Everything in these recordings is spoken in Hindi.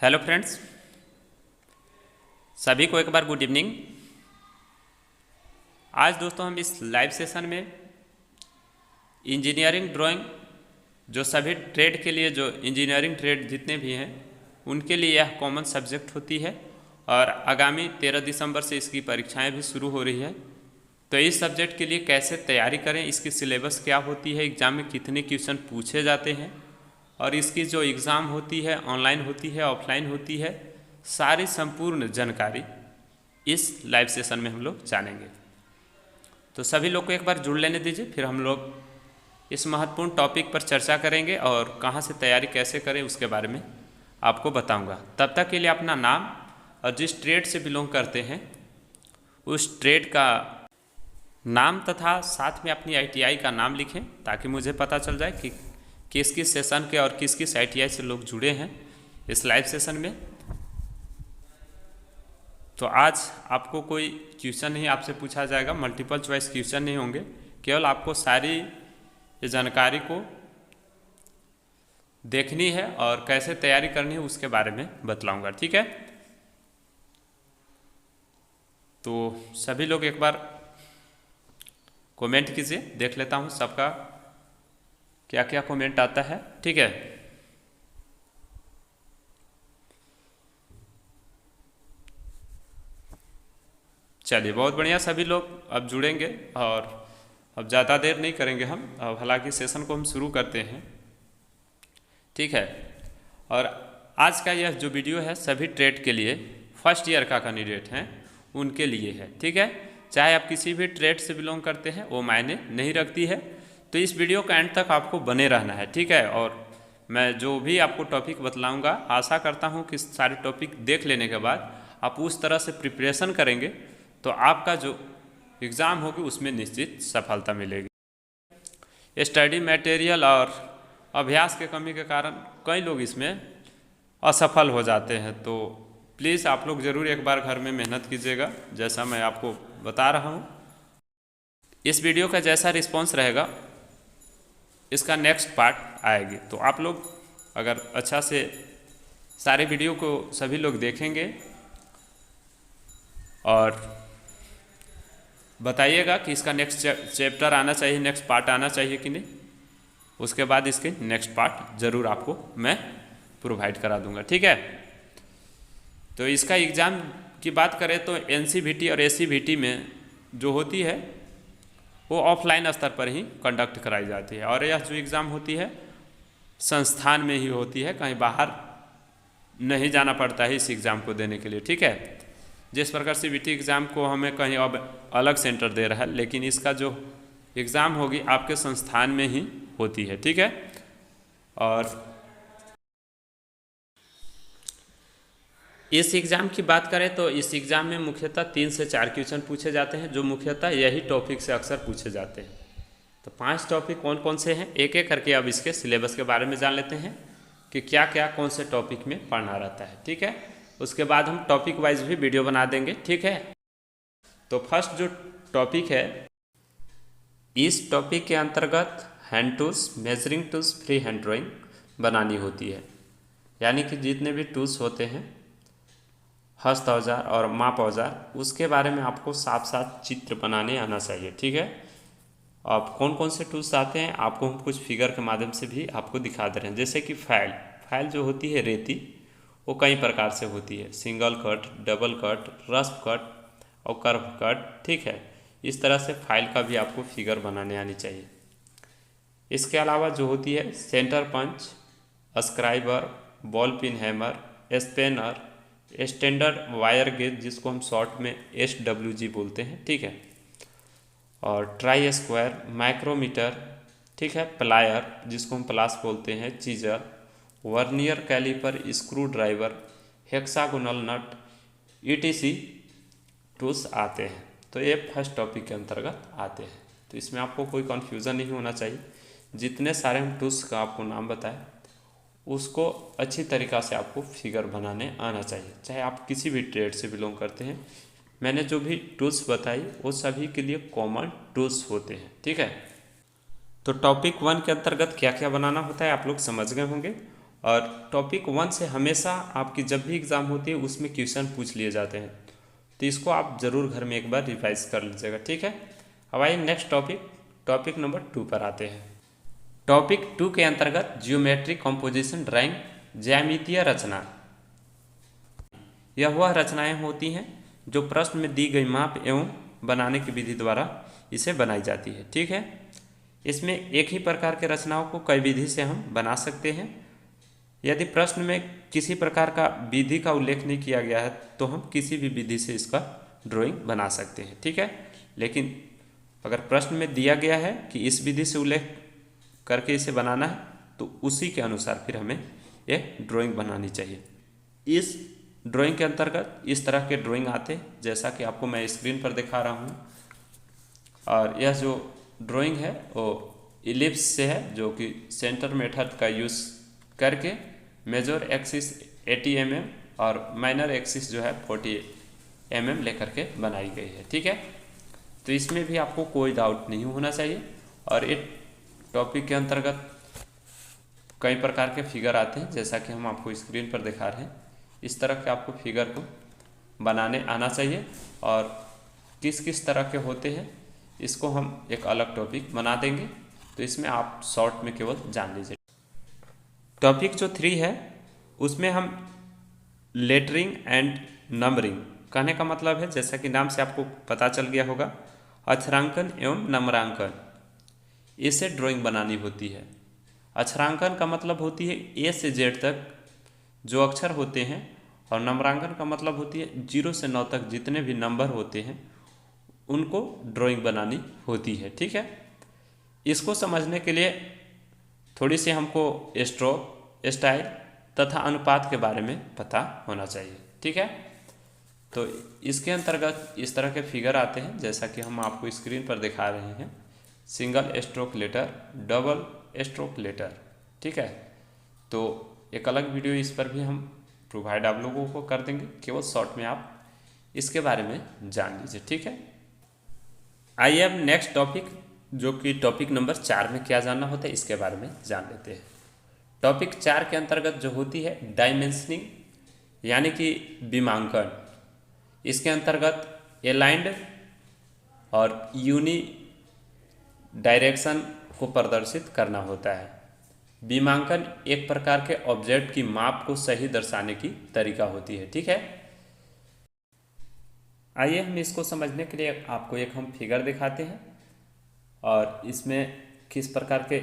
हेलो फ्रेंड्स, सभी को एक बार गुड इवनिंग। आज दोस्तों हम इस लाइव सेशन में इंजीनियरिंग ड्राइंग जो सभी ट्रेड के लिए, जो इंजीनियरिंग ट्रेड जितने भी हैं उनके लिए यह कॉमन सब्जेक्ट होती है और आगामी 13 दिसंबर से इसकी परीक्षाएं भी शुरू हो रही है। तो इस सब्जेक्ट के लिए कैसे तैयारी करें, इसकी सिलेबस क्या होती है, एग्ज़ाम में कितने क्वेश्चन पूछे जाते हैं और इसकी जो एग्ज़ाम होती है ऑनलाइन होती है ऑफलाइन होती है, सारी संपूर्ण जानकारी इस लाइव सेशन में हम लोग जानेंगे। तो सभी लोग को एक बार जुड़ लेने दीजिए, फिर हम लोग इस महत्वपूर्ण टॉपिक पर चर्चा करेंगे और कहाँ से तैयारी कैसे करें उसके बारे में आपको बताऊंगा। तब तक के लिए अपना नाम और जिस ट्रेड से बिलोंग करते हैं उस ट्रेड का नाम तथा साथ में अपनी ITI का नाम लिखें, ताकि मुझे पता चल जाए कि किस किस सेशन के और किस किस ITI से लोग जुड़े हैं इस लाइव सेशन में। तो आज आपको कोई क्वेश्चन नहीं आपसे पूछा जाएगा, मल्टीपल चॉइस क्वेश्चन नहीं होंगे, केवल आपको सारी ये जानकारी को देखनी है और कैसे तैयारी करनी है उसके बारे में बतलाऊंगा, ठीक है। तो सभी लोग एक बार कमेंट कीजिए, देख लेता हूँ सबका क्या क्या कमेंट आता है, ठीक है। चलिए बहुत बढ़िया, सभी लोग अब जुड़ेंगे और अब ज़्यादा देर नहीं करेंगे हम, अब हालांकि सेशन को हम शुरू करते हैं, ठीक है। और आज का यह जो वीडियो है सभी ट्रेड के लिए, फर्स्ट ईयर का कैंडिडेट हैं उनके लिए है, ठीक है। चाहे आप किसी भी ट्रेड से बिलोंग करते हैं वो मायने नहीं रखती है। तो इस वीडियो का एंड तक आपको बने रहना है, ठीक है। और मैं जो भी आपको टॉपिक बतलाऊंगा आशा करता हूं कि सारे टॉपिक देख लेने के बाद आप उस तरह से प्रिपरेशन करेंगे तो आपका जो एग्ज़ाम होगी उसमें निश्चित सफलता मिलेगी। स्टडी मटेरियल और अभ्यास के कमी के कारण कई लोग इसमें असफल हो जाते हैं। तो प्लीज़ आप लोग ज़रूर एक बार घर में मेहनत कीजिएगा, जैसा मैं आपको बता रहा हूँ। इस वीडियो का जैसा रिस्पॉन्स रहेगा इसका नेक्स्ट पार्ट आएगी। तो आप लोग अगर अच्छा से सारे वीडियो को सभी लोग देखेंगे और बताइएगा कि इसका नेक्स्ट चैप्टर आना चाहिए, नेक्स्ट पार्ट आना चाहिए कि नहीं, उसके बाद इसके नेक्स्ट पार्ट ज़रूर आपको मैं प्रोवाइड करा दूंगा, ठीक है। तो इसका एग्ज़ाम की बात करें तो NCVT और SCVT में जो होती है वो ऑफलाइन स्तर पर ही कंडक्ट कराई जाती है और यह जो एग्ज़ाम होती है संस्थान में ही होती है, कहीं बाहर नहीं जाना पड़ता है इस एग्ज़ाम को देने के लिए, ठीक है। जिस प्रकार CVT एग्ज़ाम को हमें कहीं अब अलग सेंटर दे रहा है, लेकिन इसका जो एग्ज़ाम होगी आपके संस्थान में ही होती है, ठीक है। और इस एग्ज़ाम की बात करें तो इस एग्ज़ाम में मुख्यतः 3 से 4 क्वेश्चन पूछे जाते हैं, जो मुख्यतः यही टॉपिक से अक्सर पूछे जाते हैं। तो 5 टॉपिक कौन कौन से हैं, एक एक करके अब इसके सिलेबस के बारे में जान लेते हैं कि क्या क्या कौन से टॉपिक में पढ़ना रहता है, ठीक है। उसके बाद हम टॉपिक वाइज भी वीडियो बना देंगे, ठीक है। तो फर्स्ट जो टॉपिक है, इस टॉपिक के अंतर्गत hand tools, measuring tools, free hand drawing बनानी होती है। यानी कि जितने भी टूल्स होते हैं, हस्त औजार और माप औजार, उसके बारे में आपको साफ साफ चित्र बनाने आना चाहिए, ठीक है। अब कौन कौन से टूल्स आते हैं आपको हम कुछ फिगर के माध्यम से भी आपको दिखा दे रहे हैं। जैसे कि फाइल जो होती है रेती, वो कई प्रकार से होती है, single cut, double cut, rasp cut और कर्व कट, ठीक है। इस तरह से फाइल का भी आपको फिगर बनाने आनी चाहिए। इसके अलावा जो होती है centre punch, scriber, ball pin hammer, spanner, standard wire gauge जिसको हम शॉर्ट में SWG बोलते हैं, ठीक है। और ट्राई स्क्वायर, माइक्रोमीटर, ठीक है, प्लायर जिसको हम प्लास बोलते हैं, chisel, vernier caliper, screwdriver, hexagonal nut, ETC tools आते हैं। तो ये फर्स्ट टॉपिक के अंतर्गत आते हैं। तो इसमें आपको कोई कन्फ्यूज़न नहीं होना चाहिए। जितने सारे हम टूल्स का आपको नाम बताएं उसको अच्छी तरीक़ा से आपको फिगर बनाने आना चाहिए, चाहे आप किसी भी ट्रेड से बिलोंग करते हैं। मैंने जो भी टूल्स बताई वो सभी के लिए कॉमन टूल्स होते हैं, ठीक है। तो टॉपिक 1 के अंतर्गत क्या क्या बनाना होता है आप लोग समझ गए होंगे। और टॉपिक 1 से हमेशा आपकी जब भी एग्ज़ाम होती है उसमें क्वेश्चन पूछ लिए जाते हैं, तो इसको आप ज़रूर घर में एक बार रिवाइज कर लीजिएगा, ठीक है। अब आइए नेक्स्ट टॉपिक नंबर 2 पर आते हैं। टॉपिक 2 के अंतर्गत जियोमेट्री कंपोजिशन ड्राइंग, ज्यामितीय रचना। यह वह रचनाएं होती हैं जो प्रश्न में दी गई माप एवं बनाने की विधि द्वारा इसे बनाई जाती है, ठीक है। इसमें एक ही प्रकार के रचनाओं को कई विधि से हम बना सकते हैं। यदि प्रश्न में किसी प्रकार का विधि का उल्लेख नहीं किया गया है तो हम किसी भी विधि से इसका ड्राइंग बना सकते हैं, ठीक है। लेकिन अगर प्रश्न में दिया गया है कि इस विधि से उल्लेख करके इसे बनाना है तो उसी के अनुसार फिर हमें एक ड्राइंग बनानी चाहिए। इस ड्राइंग के अंतर्गत इस तरह के ड्राइंग आते हैं जैसा कि आपको मैं स्क्रीन पर दिखा रहा हूँ। और यह जो ड्राइंग है वो इलिप्स से है, जो कि सेंटर मेथड का यूज़ करके मेजर एक्सिस 80 mm और माइनर एक्सिस जो है 40 mm लेकर के बनाई गई है, ठीक है। तो इसमें भी आपको कोई डाउट नहीं होना चाहिए। और एक टॉपिक के अंतर्गत कई प्रकार के फिगर आते हैं जैसा कि हम आपको स्क्रीन पर दिखा रहे हैं। इस तरह के आपको फिगर को बनाने आना चाहिए और किस किस तरह के होते हैं इसको हम एक अलग टॉपिक बना देंगे, तो इसमें आप शॉर्ट में केवल जान लीजिए। टॉपिक जो 3 है उसमें हम लेटरिंग एंड नंबरिंग, कहने का मतलब है जैसा कि नाम से आपको पता चल गया होगा, अक्षरांकन एवं नंबरांकन, इसे ड्राइंग बनानी होती है। अक्षरांकन का मतलब होती है A से Z तक जो अक्षर होते हैं, और नंबरांकन का मतलब होती है 0 से 9 तक जितने भी नंबर होते हैं उनको ड्राइंग बनानी होती है, ठीक है। इसको समझने के लिए थोड़ी सी हमको स्ट्रोक, स्टाइल तथा अनुपात के बारे में पता होना चाहिए, ठीक है। तो इसके अंतर्गत इस तरह के फिगर आते हैं जैसा कि हम आपको स्क्रीन पर दिखा रहे हैं। Single stroke letter, double stroke letter, ठीक है। तो एक अलग वीडियो इस पर भी हम प्रोवाइड आप लोगों को कर देंगे, केवल शॉर्ट में आप इसके बारे में जान लीजिए, ठीक है। आइए अब नेक्स्ट टॉपिक जो कि टॉपिक नंबर 4 में क्या जानना होता है इसके बारे में जान लेते हैं। टॉपिक 4 के अंतर्गत जो होती है डायमेंशनिंग यानी कि विमांकन, इसके अंतर्गत एलाइंड और यूनि डायरेक्शन को प्रदर्शित करना होता है। विमांकन एक प्रकार के ऑब्जेक्ट की माप को सही दर्शाने की तरीका होती है, ठीक है। आइए हम इसको समझने के लिए आपको एक हम फिगर दिखाते हैं और इसमें किस प्रकार के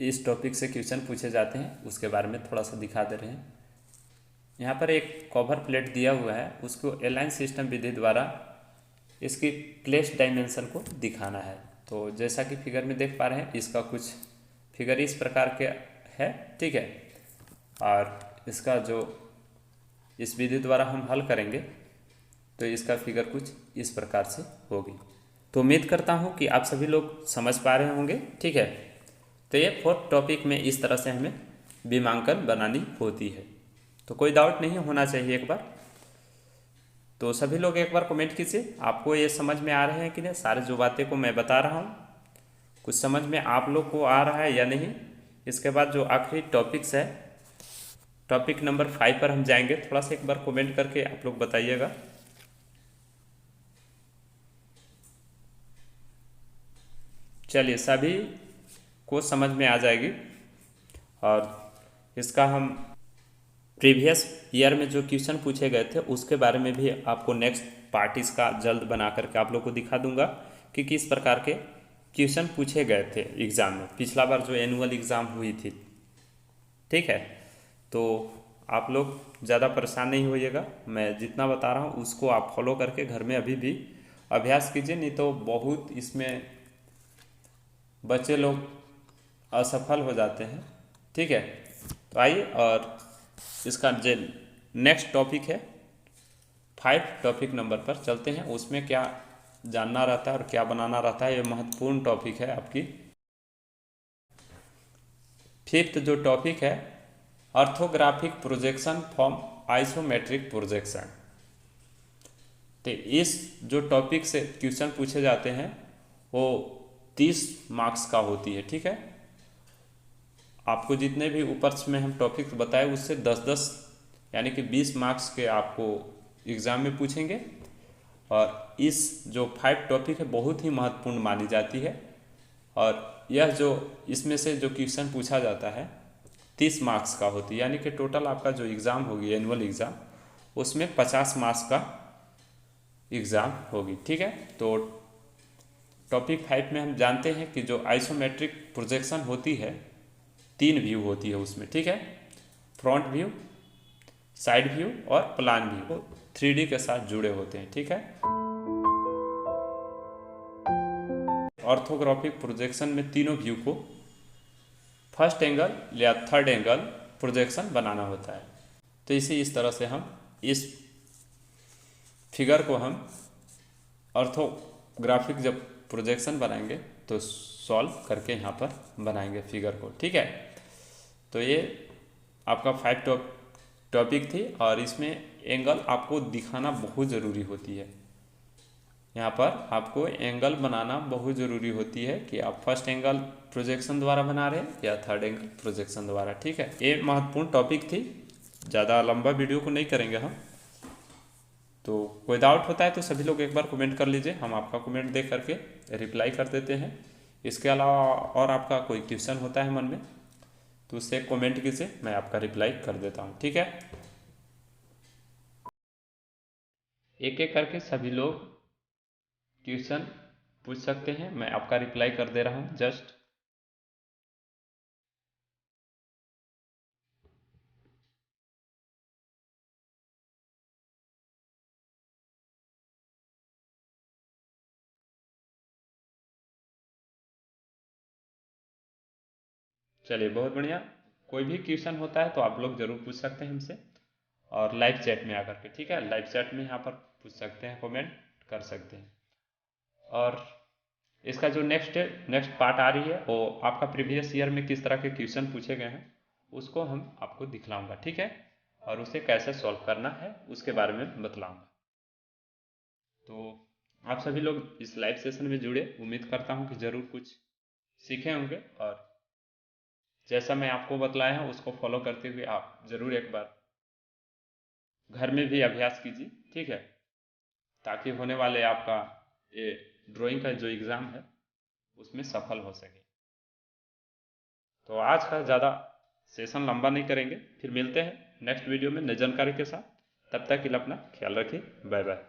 इस टॉपिक से क्वेश्चन पूछे जाते हैं उसके बारे में थोड़ा सा दिखा दे रहे हैं। यहाँ पर एक कवर प्लेट दिया हुआ है, उसको एलाइन सिस्टम विधि द्वारा इसकी प्लेस डायमेंशन को दिखाना है। तो जैसा कि फिगर में देख पा रहे हैं इसका कुछ फिगर इस प्रकार के है, ठीक है। और इसका जो इस विधि द्वारा हम हल करेंगे तो इसका फिगर कुछ इस प्रकार से होगी। तो उम्मीद करता हूँ कि आप सभी लोग समझ पा रहे होंगे, ठीक है। तो ये 4th टॉपिक में इस तरह से हमें विमांकन बनानी होती है, तो कोई डाउट नहीं होना चाहिए एक बार। तो सभी लोग एक बार कमेंट कीजिए आपको ये समझ में आ रहे हैं कि नहीं, सारे जो बातें को मैं बता रहा हूँ कुछ समझ में आप लोग को आ रहा है या नहीं। इसके बाद जो आखिरी टॉपिक्स है टॉपिक नंबर 5 पर हम जाएंगे, थोड़ा सा एक बार कमेंट करके आप लोग बताइएगा। चलिए सभी को समझ में आ जाएगी और इसका हम प्रीवियस ईयर में जो क्वेश्चन पूछे गए थे उसके बारे में भी आपको नेक्स्ट पार्ट इसका जल्द बना करके आप लोग को दिखा दूंगा कि किस प्रकार के क्वेश्चन पूछे गए थे एग्ज़ाम में, पिछला बार जो एनुअल एग्ज़ाम हुई थी, ठीक है। तो आप लोग ज़्यादा परेशान नहीं होइएगा, मैं जितना बता रहा हूँ उसको आप फॉलो करके घर में अभी भी अभ्यास कीजिए, नहीं तो बहुत इसमें बच्चे लोग असफल हो जाते हैं, ठीक है। तो आइए और इसका जो नेक्स्ट टॉपिक है 5 टॉपिक नंबर पर चलते हैं, उसमें क्या जानना रहता है और क्या बनाना रहता है, ये महत्वपूर्ण टॉपिक है आपकी। 5th जो टॉपिक है orthographic projection from isometric projection. तो इस जो टॉपिक से क्वेश्चन पूछे जाते हैं वो 30 मार्क्स का होती है, ठीक है। आपको जितने भी ऊपर में हम टॉपिक बताए उससे 10-10 यानी कि 20 मार्क्स के आपको एग्ज़ाम में पूछेंगे। और इस जो 5 टॉपिक है बहुत ही महत्वपूर्ण मानी जाती है। और यह जो इसमें से जो क्वेश्चन पूछा जाता है 30 मार्क्स का होती है, यानी कि टोटल आपका जो एग्ज़ाम होगी एनुअल एग्ज़ाम उसमें 50 मार्क्स का एग्ज़ाम होगी। ठीक है, तो टॉपिक 5 में हम जानते हैं कि जो आइसोमेट्रिक प्रोजेक्शन होती है 3 व्यू होती है उसमें। ठीक है, फ्रंट व्यू, साइड व्यू और प्लान व्यू 3D के साथ जुड़े होते हैं। ठीक है, ऑर्थोग्राफिक प्रोजेक्शन में तीनों व्यू को फर्स्ट एंगल या थर्ड एंगल प्रोजेक्शन बनाना होता है। तो इस तरह से हम इस फिगर को हम ऑर्थोग्राफिक जब प्रोजेक्शन बनाएंगे तो सॉल्व करके यहाँ पर बनाएंगे फिगर को। ठीक है, तो ये आपका 5 टॉपिक थी और इसमें एंगल आपको दिखाना बहुत ज़रूरी होती है। यहाँ पर आपको एंगल बनाना बहुत ज़रूरी होती है कि आप फर्स्ट एंगल प्रोजेक्शन द्वारा बना रहे हैं या थर्ड एंगल प्रोजेक्शन द्वारा। ठीक है, ये महत्वपूर्ण टॉपिक थी, ज़्यादा लंबा वीडियो को नहीं करेंगे हम। तो कोई डाउट होता है तो सभी लोग एक बार कमेंट कर लीजिए, हम आपका कमेंट देख करके रिप्लाई कर देते हैं। इसके अलावा और आपका कोई क्वेश्चन होता है मन में तो उससे कमेंट कीजिए, मैं आपका रिप्लाई कर देता हूँ। ठीक है, एक एक करके सभी लोग क्वेश्चन पूछ सकते हैं, मैं आपका रिप्लाई कर दे रहा हूँ जस्ट। चलिए बहुत बढ़िया, कोई भी क्वेश्चन होता है तो आप लोग जरूर पूछ सकते हैं हमसे और लाइव चैट में आकर के। ठीक है, लाइव चैट में यहाँ पर पूछ सकते हैं, कमेंट कर सकते हैं। और इसका जो नेक्स्ट पार्ट आ रही है वो आपका प्रीवियस ईयर में किस तरह के क्वेश्चन पूछे गए हैं उसको हम आपको दिखलाऊंगा। ठीक है, और उसे कैसे सॉल्व करना है उसके बारे में बतलाऊंगा। तो आप सभी लोग इस लाइव सेशन में जुड़े, उम्मीद करता हूँ कि ज़रूर कुछ सीखे होंगे और जैसा मैं आपको बतलाया है उसको फॉलो करते हुए आप ज़रूर एक बार घर में भी अभ्यास कीजिए। ठीक है, ताकि होने वाले आपका ये ड्राइंग का जो एग्ज़ाम है उसमें सफल हो सके। तो आज का ज़्यादा सेशन लंबा नहीं करेंगे, फिर मिलते हैं नेक्स्ट वीडियो में नई जानकारी के साथ। तब तक के लिए अपना ख्याल रखिए, बाय बाय।